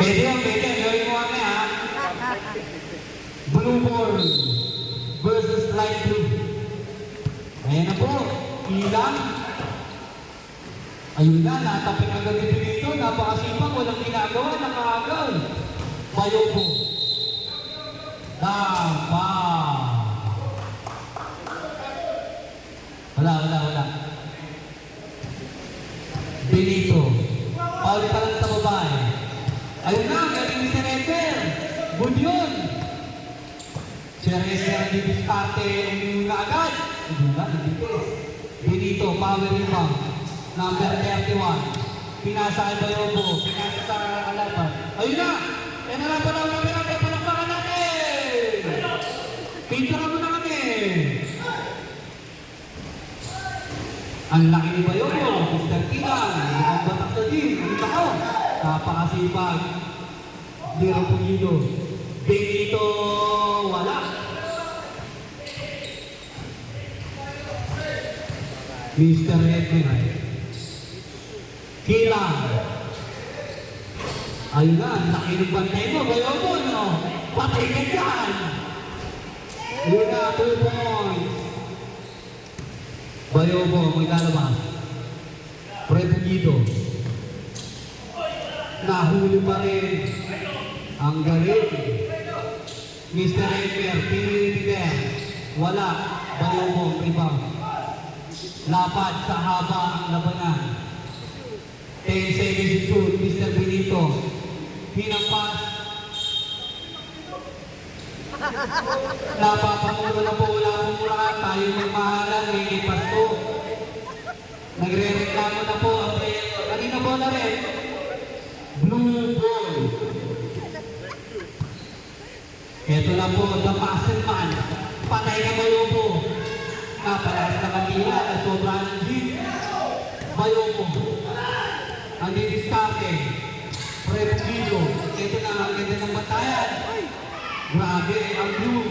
Pwede yung pwede. Gawin mo kami ha. Blue ball versus light blue. Ayan na po. Ilang. Ayun na, natapin agad dito dito. Napakasipag, walang ginagawa, nakaagaw. Bayo po. Tama. Wala. Benito. Pauli pa lang sa babae. Ayun na, galing ni Sereter. Good yun. Sereter di diskarte yung agad. Hindi ba, nagbitis. Benito, power rebound. Number 31. Pinasa ay Bayobo. Pinasa sa kalaban. Ayun na! Yan na lang pa daw namin natin. Palakpakan natin! Pintura mo na kami! Ang laki ni Bayobo. Mr. Kinan. Ang batak sa team. Ang lako. Napakasipag. Diro Pulido. Benito. Wala. Mr. Edwin. Kilang. Ayun na, laki ng bantay mo. Bayobo, no? Patay ka dyan. Ayun na, 2 points. Bayobo, maglalabas. Prepugido. Nahuli pa rin. Ang galing. Mr. Edwin, pinilitider. Wala. Bayobo, rebound. Lapad sa haba ang labanan. 10 seconds shoot, Mr. Benito. Hinampas. Napapangulo na po, wala pong mura. Tayo magmahalan, may ipas po. Nagre-reklamo na po ang player. Kanina po na rin. Blue ball. Ito na po, the muscle man. Patay na Bayobo. Napalas na kanila at sobrang ng jeep. Bayobo. Ang didiskarte. Prepugido. Ito na ang ganda ng batayan. Grabe ang blue.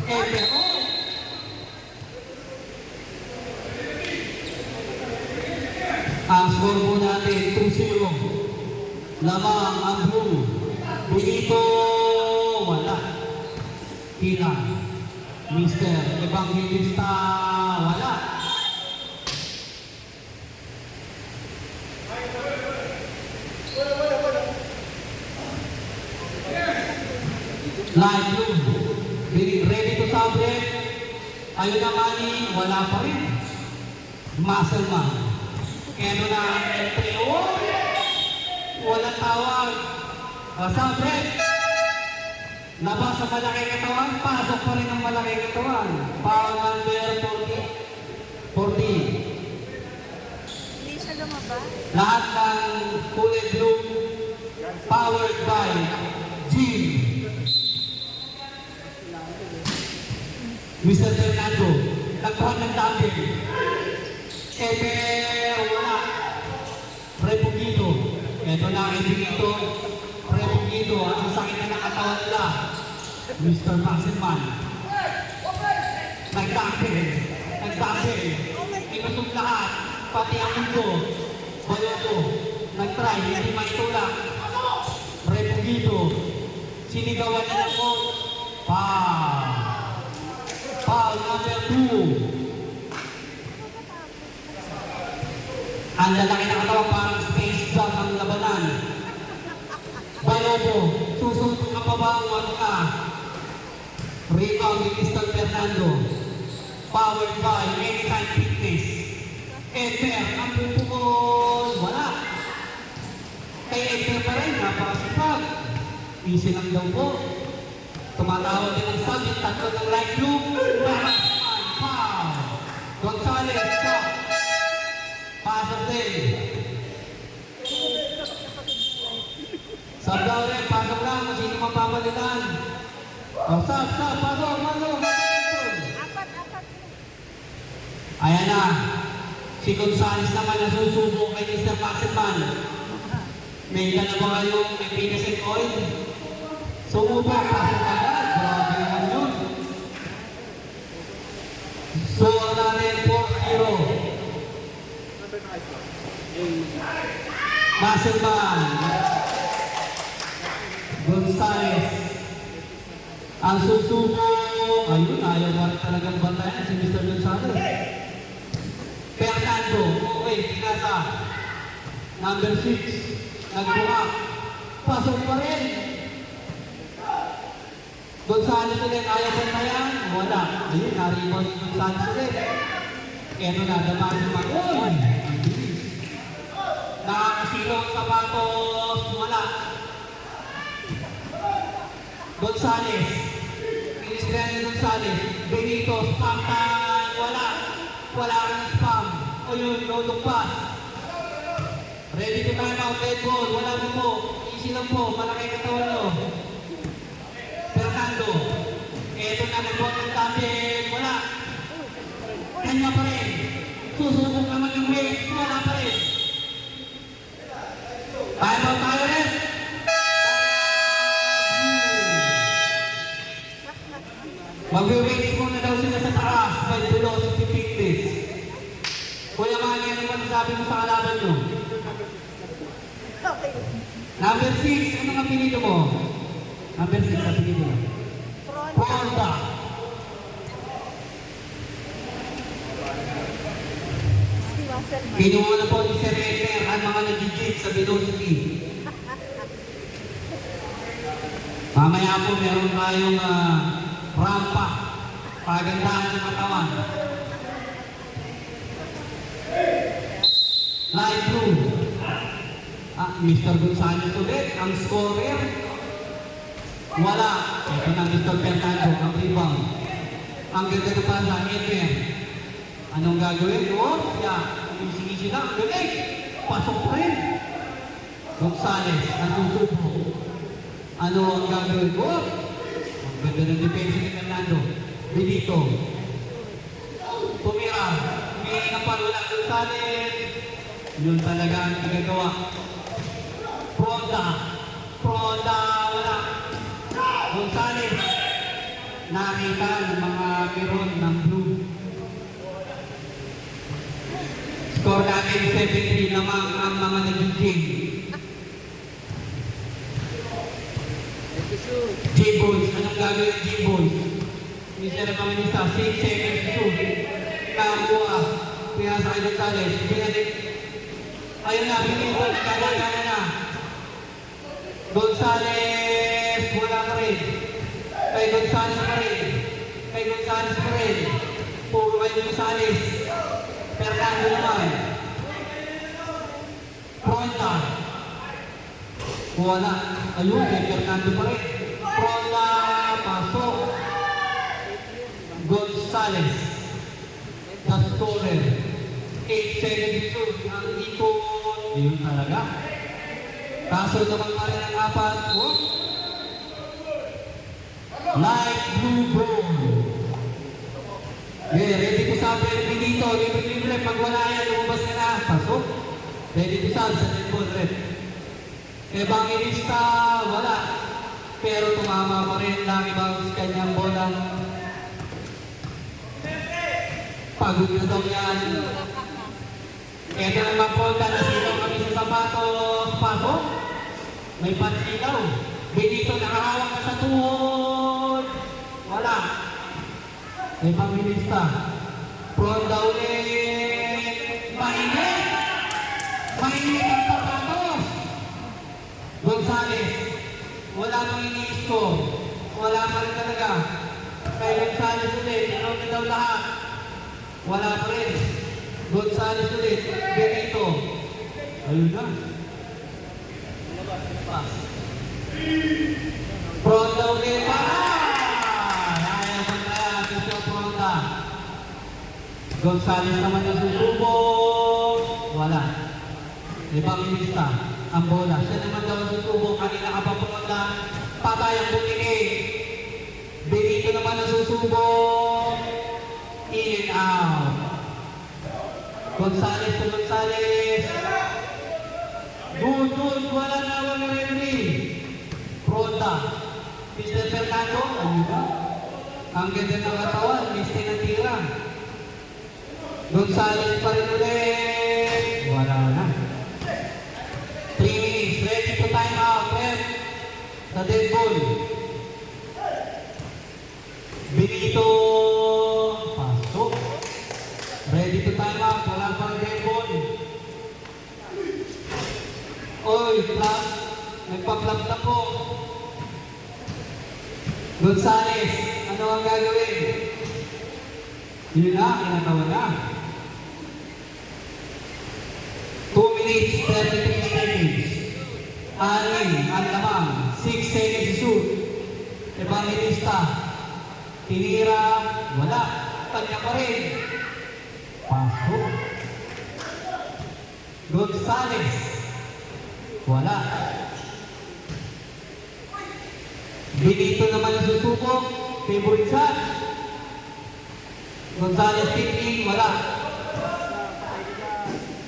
Pero ang score po natin 2-0. Lamang ang blue. Benito. Wala. Tina. Mr. Evangelista. Wala. Live blue. Ready to celebrate. Ayun na Manny. Wala pa rin. Muscle man. Kaya na ang entry. Oh! Walang tawag. Celebrate. Labas sa malaking katawan, pasok pa rin ang malaking katawan. Foul number 40. Hindi siya lumabas. Lahat ng kulay blue, powered by Jim. Mr. Fernando, nagkuhan ng dumbbell. Wala. Prepugido. Ito na ang Benito. Prepugido, ang sasakit na nakatawan nila. Mr. Maximman. Nagdumbbell. Inusog lahat. Pati ang mundo. Bayobo. Nag-try. Hindi maitulak. Prepugido. Sinigawan nila po. Foul number 2. Ang lalaki na katawan parang space jam ang labanan. Bayobo, susunod ka pa ba ang ka? Rebound ni Mr. Fernando. Powered by Anytime Fitness. Eper, ang pupukol. Wala. Kay Eper pa rin, napakasipag. Easy lang daw po. Tumatawag din ang subject, tatlo ng light blue. Foul. Gonzales, stop. Pasok din. Sab daw rin, pasok lang kung sino mapapalitan. Sab, pasok. Ayan na. Si Gonzales naman nasusubo kay Mr. Maximman. May ilan na ba kayong may penis and oil? Sumubo, pasok agad. Grabe naman yun. Score natin 4-0. Maselman. Gonzales. Ang susubo. Ayun, ayaw mo rin talagang bantayan si Mr. Gonzales. Fernando. Okay, pinasa. Number 6. Nagbuhak. Pasok pa rin. Gonzales ulit. Ayaw bantayan. Wala. Ayun, naribon si Gonzales ulit. Eto na, damasin mag-on. Nakakasilong sapatos. Wala. Gonzales. Cristiano Gonzales. Benito. Spam time. Wala. Wala kang spam. O yun, no look pass. Ready to time out. Dead ball. Wala mo po. Easy lang po. Malaki katawan nyo. Fernando. Eto na, nag-ball ng tapping. Wala. Kanya pa rin. Susubok naman yung waves. Wala pa rin. Time out tayo rin. Mag-waves muna daw sila sa taas by velocity fitness. Kuya Manny, ano ba sabi mo sa kalaban nyo? Number 6, ano ang pinito mo? Number 6, ang pinito mo? Fronda. Kinuha na po ni Sir Edner ang mga nag-jig sa velocity. Mamaya po meron tayong rampa. Pagandahan ng katawan. Light blue. Mr. Gonzales ulit. Ang scorer. Wala. Ito na Mr. Fernando. Ang rebound. Ang ganda na pala. Edner. Anong gagawin? Yeah. Easy lang. Galing. Pasok pa rin. Gonzales. Ang susubo. Ano ang gagawin? Ang ganda ng depensa ni Fernando. Benito. Tumira. Humingi ng palula. Gonzales. Yun talaga ang ginagawa. Fronda. Fronda. Wala. Gonzales. Nakita ng mga meron ng blue. Score natin 7-3 naman ang mga nag-jig. J-Boys. Anong gagawin ng J-Boys? Mr. Pamanista, 6 seconds to shoot. Nakakuha. Kaya sa kay Gonzales. Ayun na, Benito. Nagkagana na. Gonzales. Wala pa rin. Kay Gonzales pa rin. Kay Gonzales pa rin. Puro kay Gonzales. Fernando naman. Fronda. Wala. Ayun, kay Fernando pa rin. Fronda. Pasok. Gonzales. The scorer. 8-7-2. Ang ipon. Ayun talaga. Kaso naman nga rin ang apat. Light blue ball. Okay, ready to sabi. Benito, libre-libre. Pag wala yan, lumabas ka na. Pasok. Ready to sabi sa netball red. Evangelista, wala. Pero tumama pa rin. Laki bounce kanyang bolang. Pagod na daw yan. Ito naman po, nasilaw kami sa sapatos. Pasok. May pansilaw. Benito, nakahawak ka sa tuhod. Wala. Evangelista. Fronda ulit. Mainit. Mainit ang sapatos. Gonzales. Wala pang ini-score. Wala pa rin talaga. Kay Gonzales ulit. Ikaw na daw lahat. Wala pa rin. Gonzales ulit. Benito. Ayun na. Fronda ulit. Gonzales naman yung susubok. Wala. Evangelista. Ang bola. Siya naman daw ang susubok. Kanina ka pa pumunta. Patay ang butiki. Benito naman ang susubok. In and out. Gonzales to Gonzales. Good. Wala na referee. Fronda. Mr. Fernando. Ayun ba? Ang ganda ng katawan. Mr. Natira. Gonzales pa rin ulit. Wala na. Sa dead ball. Benito. Pasok. Ready to time out. Wala pang dead ball. Oy, flap. Nagpa-flap na po. Gonzales, ano ang gagawin? Yun na, kinatawa na. 2 minutes, 33 seconds. 6 ang lamang. 6 seconds to shoot. Evangelista. Tinira. Wala. Tanya pa rin. Pasok. Gonzales. Wala. Benito naman ang susubok. Favorite shot. Gonzales tip-in. Wala.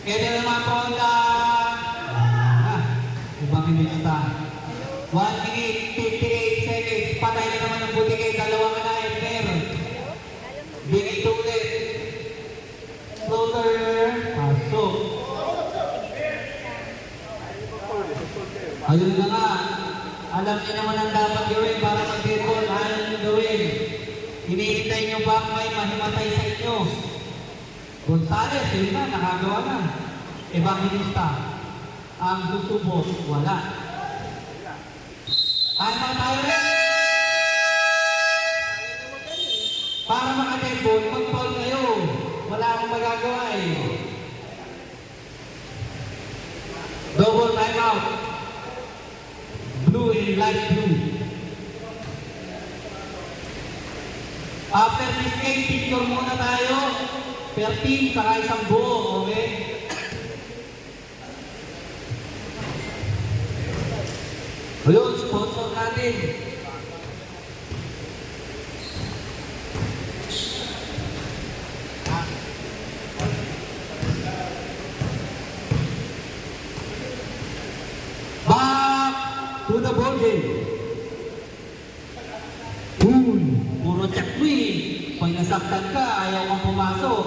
Kaya naman Ronda. Evangelista. 1 minute, 58 seconds. Patay na naman ang butigay. Dalawang na FR. Benito ulit. Floater. Pasok. Ayun na nga. Alam niyo naman ang dapat gawin para mag-deadball. Ayaw niyo gawin. Hinihintay niyo ba may mahimatay sa inyo? Gonzales, yun na, nakagawa na. Evangelista. Ang susubok, wala. Ay, mga tayo rin. Para maka-deadball, mag-foul kayo. Wala akong magagawa eh. Double timeout. Blue and light blue. After this game, picture muna tayo. Per team, saka isang buo, okay? Ayun, sponsor natin. Back to the ball game. Puro checkpoint. Pag nasaktan ka, ayaw kang pumasok.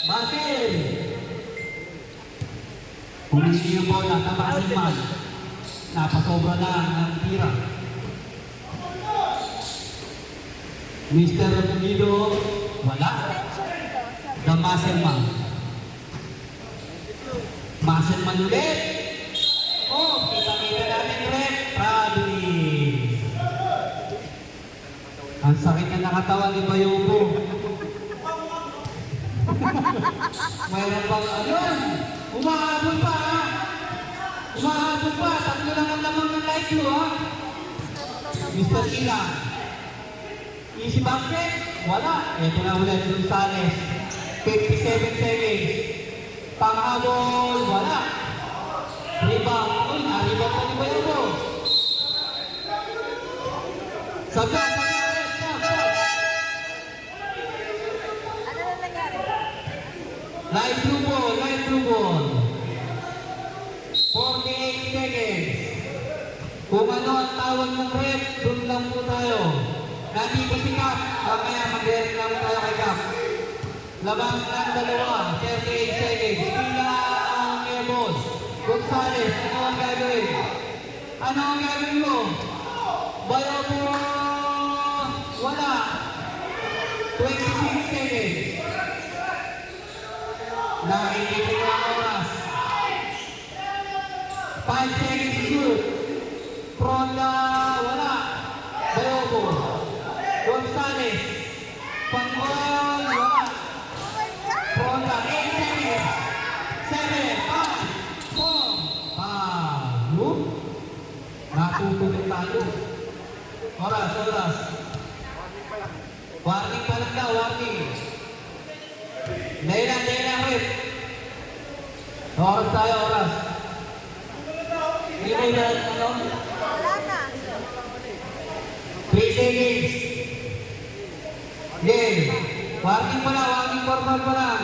Basil! Humili yung bola, tapasin man. Napasobra na ang tira. Mr. Pugido, wala. The muscle man. Muscle man ulit. Oh, kita-kita natin ulit. Traveling. Ang sakit na nakatawan ni Bayobo. Mayroon bang ayun? Umahabol pa ha? Umahabol pa. Tatlo lang ang lamang ng light blue ha? Mr. Ilang. Easy basket? Wala. Ito na ulit yung Gonzales. 57 seconds. Panghabol? Wala. Rebound. Uy, na-rebound pa ni Bayobo. Sagat. Light blue ball, light blue ball. 48 seconds. Kung ano ang tawag ng ref, doon lang po tayo. Nandito si Cap, mamaya mag-reklamo tayo kay Cap. Labang ng dalawa, 38 seconds. Pila ang airballs. Gonzales, ano ang gagawin? Ano ang gagawin mo? Bayobo, wala. 26 seconds. Nakikita ko ang oras. 5 seconds to shoot. Ronda, wala. Bayobo. Gonzales. Panggol, wala. Ronda, 8 seconds. 7, 5, 4. Talo. Natutulog tayo. Oras. Warning pa lang daw, warning. Dahil rep. Oras tayo, oras. Hindi mo yung ano? Wala na. 3 seconds. Game. Warning pa lang, warning formal pa lang.